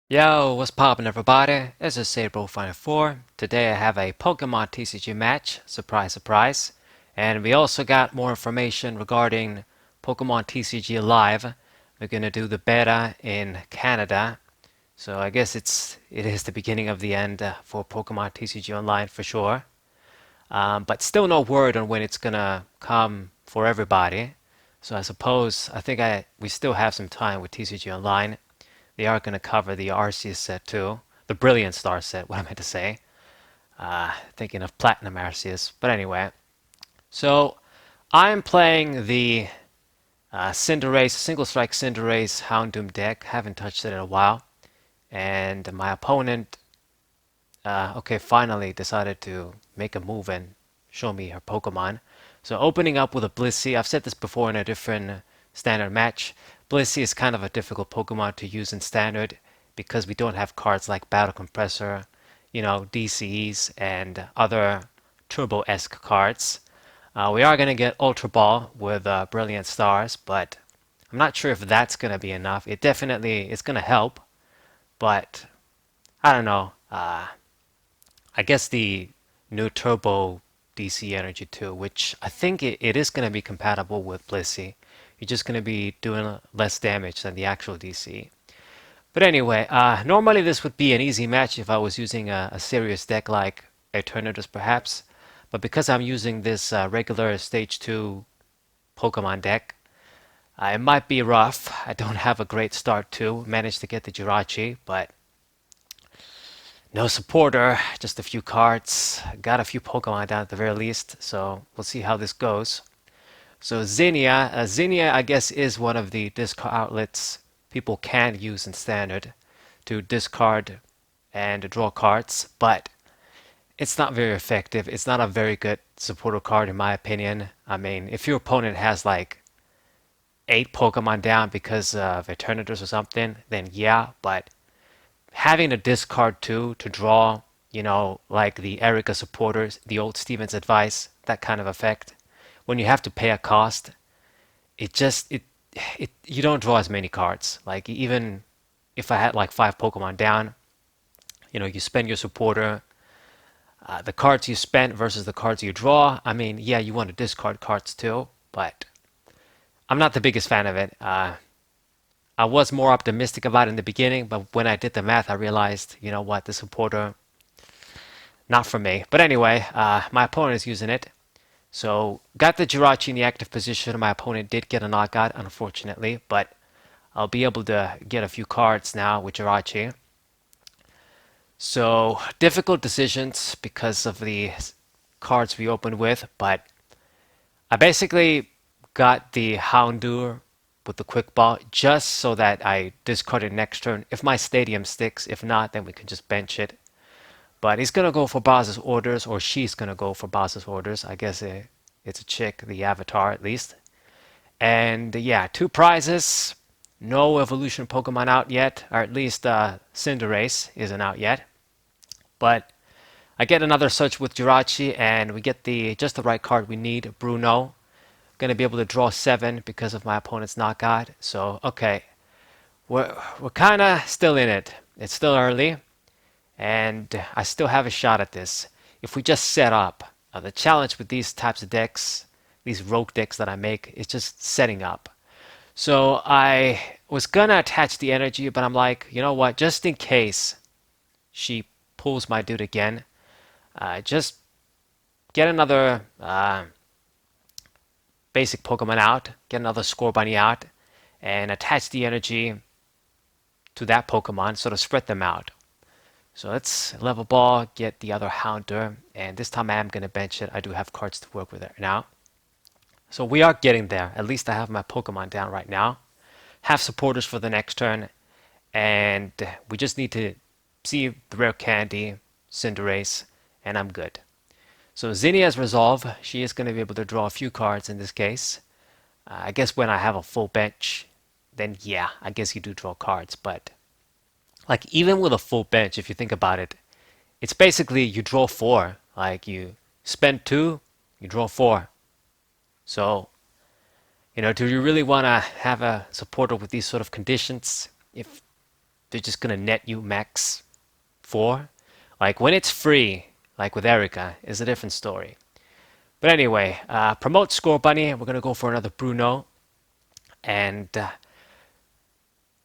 Yo, what's poppin' everybody? This is Sabro54. Today I have a Pokemon TCG match, surprise surprise. And we also got more information regarding Pokemon TCG Live. We're gonna do the beta in Canada. So I guess it is the beginning of the end for Pokemon TCG Online for sure. But still no word on when it's gonna come for everybody. So I think we still have some time with TCG Online. They are going to cover the Arceus set too. The Brilliant Star set, what I meant to say. Thinking of Platinum Arceus. But anyway, so I'm playing the Cinderace, Single Strike Cinderace Houndoom deck. Haven't touched it in a while. And my opponent, okay, finally decided to make a move and show me her Pokemon. So opening up with a Blissey. I've said this before in a different standard match. Blissey is kind of a difficult Pokemon to use in standard because we don't have cards like Battle Compressor, DCs, and other Turbo-esque cards. We are going to get Ultra Ball with Brilliant Stars, but I'm not sure if that's going to be enough. It definitely is going to help, but I don't know. I guess the new Turbo DC Energy too, which I think it is going to be compatible with Blissey. You're just going to be doing less damage than the actual DC. But anyway, normally this would be an easy match if I was using a serious deck like Eternatus perhaps. But because I'm using this regular Stage 2 Pokemon deck, it might be rough. I don't have a great start too. Managed to get the Jirachi, but no supporter, just a few cards. Got a few Pokemon down at the very least, so we'll see how this goes. So Zinnia I guess is one of the discard outlets people can use in standard to discard and draw cards, but it's not very effective. It's not a very good supporter card in my opinion. I mean, if your opponent has like 8 Pokemon down because of Eternatus or something, then yeah, but having a discard too to draw, like the Erica supporters, the old Stevens advice, that kind of effect. When you have to pay a cost, it just it you don't draw as many cards. Like even if I had like 5 Pokemon down, you spend your supporter, the cards you spent versus the cards you draw. I mean, yeah, you want to discard cards too, but I'm not the biggest fan of it. I was more optimistic about it in the beginning, but when I did the math, I realized, you know what, the supporter, not for me. But anyway, my opponent is using it. So, got the Jirachi in the active position. My opponent did get a knockout, unfortunately, but I'll be able to get a few cards now with Jirachi. So, difficult decisions because of the cards we opened with, but I basically got the Houndour with the quick ball just so that I discard it next turn if my stadium sticks. If not, then we can just bench it. But he's gonna go for boss's orders, or she's gonna go for boss's orders. I guess it's a chick, the avatar at least. And yeah, 2 prizes. No evolution Pokemon out yet, or at least Cinderace isn't out yet. But I get another search with Jirachi, and we get the just the right card we need, Bruno. Gonna be able to draw 7 because of my opponent's knockout. So okay, we're kind of still in it. It's still early, and I still have a shot at this. If we just set up, the challenge with these types of decks, these rogue decks that I make, is just setting up. So I was gonna attach the energy, but I'm like, you know what? Just in case she pulls my dude again, just get another basic Pokemon out, get another Score Bunny out, and attach the energy to that Pokemon, sort of spread them out. So let's level ball, get the other Houndour, and this time I am going to bench it. I do have cards to work with it now. So we are getting there. At least I have my Pokemon down right now. Have supporters for the next turn, and we just need to see the rare candy, Cinderace, and I'm good. So Zinnia's resolve. She is going to be able to draw a few cards in this case. I guess when I have a full bench, then yeah, I guess you do draw cards. But like even with a full bench, if you think about it, it's basically you draw 4. Like you spend 2, you draw 4. So, do you really want to have a supporter with these sort of conditions? If they're just gonna net you max 4. Like when it's free, like with Erica, is a different story. But anyway, promote Score Bunny. We're gonna go for another Bruno. And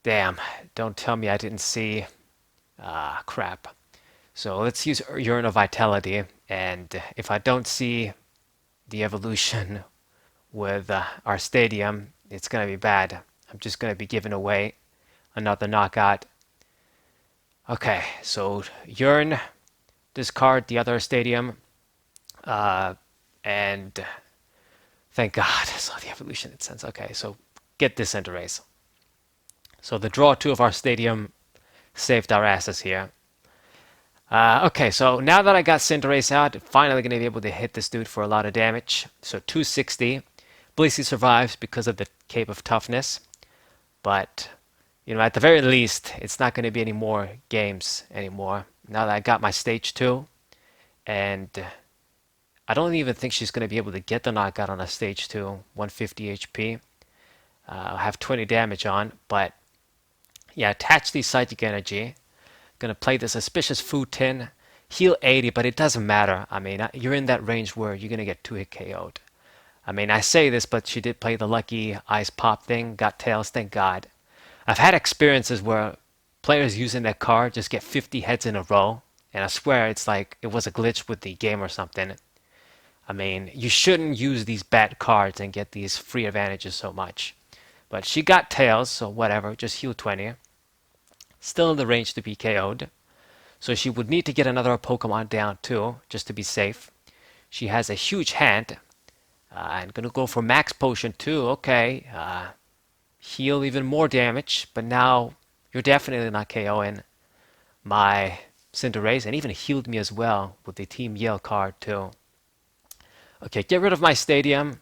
damn, don't tell me I didn't see. Crap. So let's use Urine of Vitality. And if I don't see the evolution with our stadium, it's gonna be bad. I'm just gonna be giving away another knockout. Okay, so Urine, discard the other stadium. And thank God I saw the evolution it sends. Okay, so get this Cinderace. So the draw 2 of our stadium saved our asses here. Okay, so now that I got Cinderace out, finally going to be able to hit this dude for a lot of damage. So 260. Blissey survives because of the Cape of Toughness. But, you know, at the very least, it's not going to be any more games anymore. Now that I got my stage 2. And I don't even think she's going to be able to get the knockout on a stage 2. 150 HP. I have 20 damage on. But, yeah, attach the Psychic Energy. Gonna play the Suspicious Food Tin, heal 80, but it doesn't matter. I mean, you're in that range where you're gonna get 2-hit KO'd. I mean, I say this, but she did play the lucky Ice Pop thing, got Tails, thank God. I've had experiences where players using that card just get 50 heads in a row, and I swear it's like it was a glitch with the game or something. I mean, you shouldn't use these bad cards and get these free advantages so much. But she got Tails, so whatever, just heal 20. Still in the range to be KO'd. So she would need to get another Pokemon down too, just to be safe. She has a huge hand. I'm gonna go for Max Potion too. Okay. Heal even more damage, but now you're definitely not KOing my Cinderace, and even healed me as well with the Team Yell card too. Okay, get rid of my Stadium.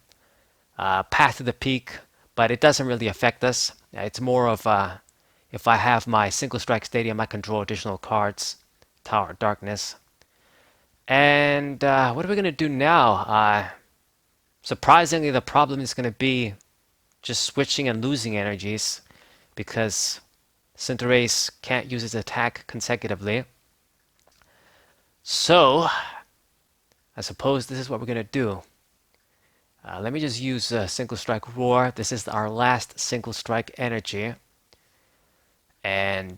Path to the Peak, but it doesn't really affect us. It's more of if I have my Single Strike Stadium, I can draw additional cards. Tower of Darkness. And what are we going to do now? Surprisingly, the problem is going to be just switching and losing energies because Cinderace can't use its attack consecutively. So, I suppose this is what we're going to do. Let me just use Single Strike Roar. This is our last Single Strike energy. And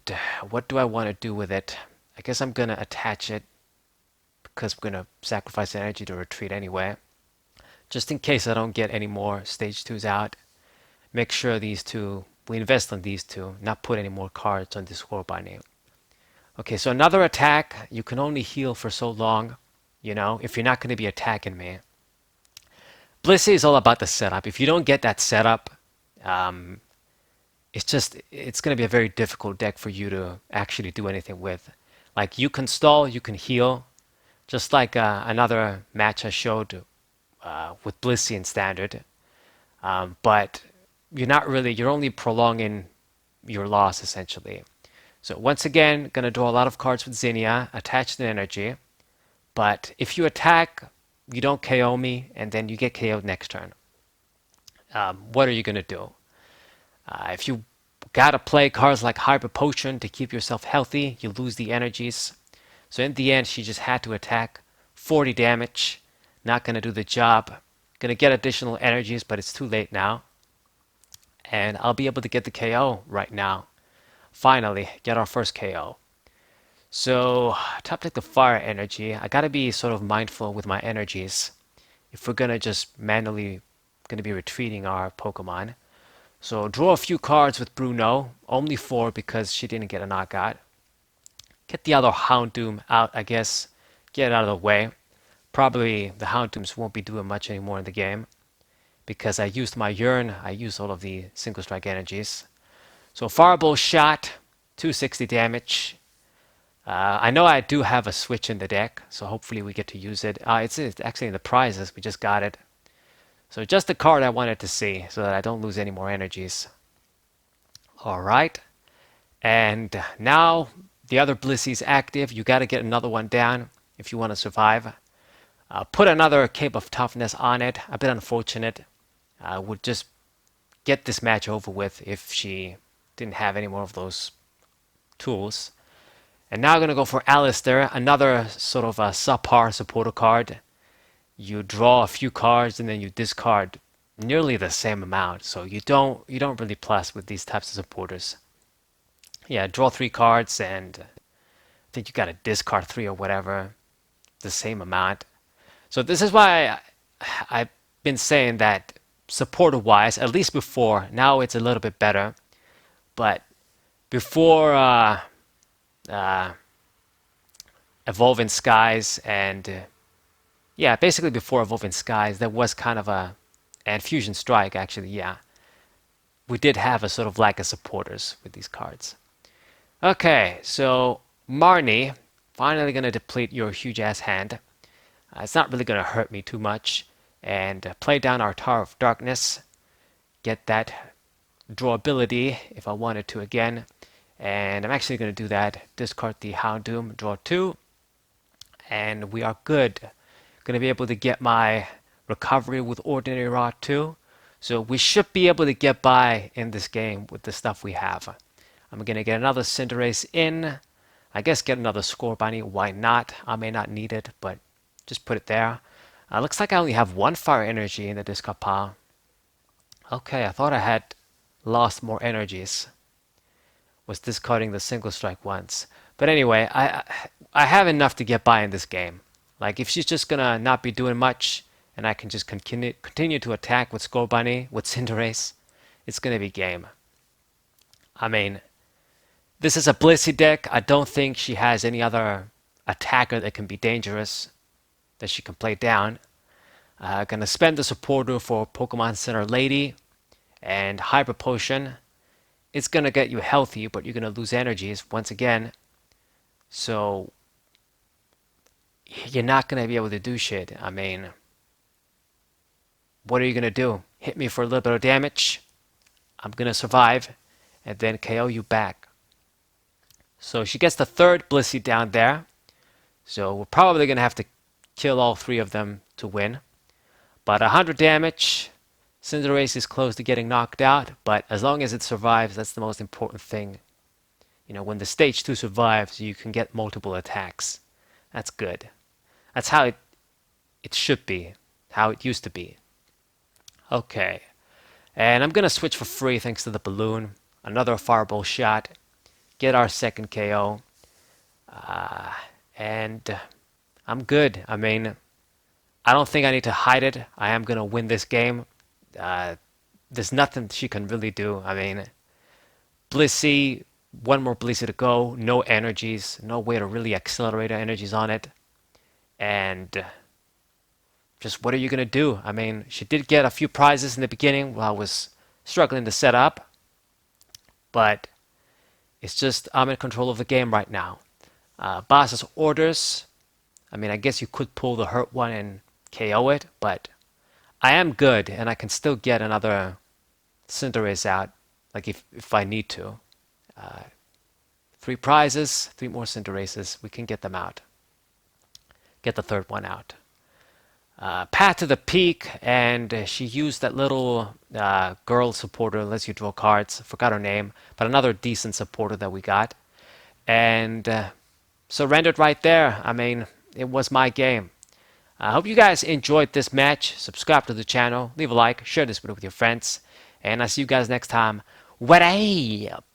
what do I want to do with it? I guess I'm going to attach it because we're going to sacrifice energy to retreat anyway. Just in case I don't get any more stage 2s out, make sure these two, we invest on these two, not put any more cards on this score by name. Okay, so another attack. You can only heal for so long, you know, if you're not going to be attacking me. Blissey is all about the setup. If you don't get that setup, it's going to be a very difficult deck for you to actually do anything with. Like, you can stall, you can heal, just like another match I showed with Blissey in Standard. But you're only prolonging your loss, essentially. So once again, going to draw a lot of cards with Zinnia, attach the energy. But if you attack, you don't KO me, and then you get KO'd next turn. What are you going to do? If you gotta play cards like Hyper Potion to keep yourself healthy, you lose the energies. So in the end, she just had to attack. 40 damage. Not gonna do the job. Gonna get additional energies, but it's too late now. And I'll be able to get the KO right now. Finally, get our first KO. So, top deck the fire energy. I gotta be sort of mindful with my energies. If we're gonna just manually gonna be retreating our Pokemon. So draw a few cards with Bruno, only 4 because she didn't get a knockout. Get the other Houndoom out, I guess. Get it out of the way. Probably the Houndooms won't be doing much anymore in the game because I used my Urn, I used all of the Single Strike energies. So Fireball shot, 260 damage. I know I do have a switch in the deck, so hopefully we get to use it. It's actually in the prizes, we just got it. So just the card I wanted to see so that I don't lose any more energies. Alright. And now the other Blissey's active. You gotta get another one down if you want to survive. Put another Cape of Toughness on it. A bit unfortunate. Would just get this match over with if she didn't have any more of those tools. And now I'm going to go for Alistair, another sort of a subpar supporter card. You draw a few cards and then you discard nearly the same amount. So you don't really plus with these types of supporters. Yeah, draw 3 cards and I think you got to discard 3 or whatever, the same amount. So this is why I've been saying that supporter-wise, at least before, now it's a little bit better, but before Evolving Skies and yeah, basically before Evolving Skies, there was kind of and Fusion Strike actually, yeah, we did have a sort of lack of supporters with these cards. Okay, so Marnie, finally gonna deplete your huge ass hand. It's not really gonna hurt me too much, and play down our Tower of Darkness, get that drawability if I wanted to again. And I'm actually going to do that. Discard the Houndoom, draw 2, and we are good. Going to be able to get my recovery with Ordinary Rod too. So we should be able to get by in this game with the stuff we have. I'm going to get another Cinderace in. I guess get another Scorbunny. Why not? I may not need it, but just put it there. Looks like I only have 1 Fire Energy in the discard pile. Okay, I thought I had lost more energies. Was discarding the single strike once. But anyway, I have enough to get by in this game. Like if she's just gonna not be doing much and I can just continue to attack with Scorbunny, with Cinderace, it's gonna be game. I mean, this is a Blissey deck. I don't think she has any other attacker that can be dangerous that she can play down. Gonna spend the supporter for Pokemon Center Lady and Hyper Potion. It's going to get you healthy, but you're going to lose energies once again. So you're not going to be able to do shit. I mean, what are you going to do? Hit me for a little bit of damage. I'm going to survive and then KO you back. So she gets the 3rd Blissey down there. So we're probably going to have to kill all 3 of them to win. But 100 damage. Cinderace is close to getting knocked out, but as long as it survives, that's the most important thing. You know, when the stage 2 survives, you can get multiple attacks. That's good. That's how it should be, how it used to be. Okay, and I'm going to switch for free thanks to the balloon. Another Fireball shot. Get our 2nd KO. And I'm good. I mean, I don't think I need to hide it. I am going to win this game. There's nothing she can really do. I mean, Blissey, 1 more Blissey to go, no energies, no way to really accelerate her energies on it. And just what are you going to do? I mean, she did get a few prizes in the beginning while I was struggling to set up. But it's just I'm in control of the game right now. Boss's orders. I mean, I guess you could pull the hurt one and KO it, but I am good, and I can still get another Cinderace out, like if I need to. 3 prizes, 3 more Cinderaces, we can get them out. Get the 3rd one out. Path to the Peak, and she used that little girl supporter, lets you draw cards, forgot her name, but another decent supporter that we got. And surrendered right there. I mean, it was my game. I hope you guys enjoyed this match. Subscribe to the channel, leave a like, share this video with your friends, and I'll see you guys next time. What up?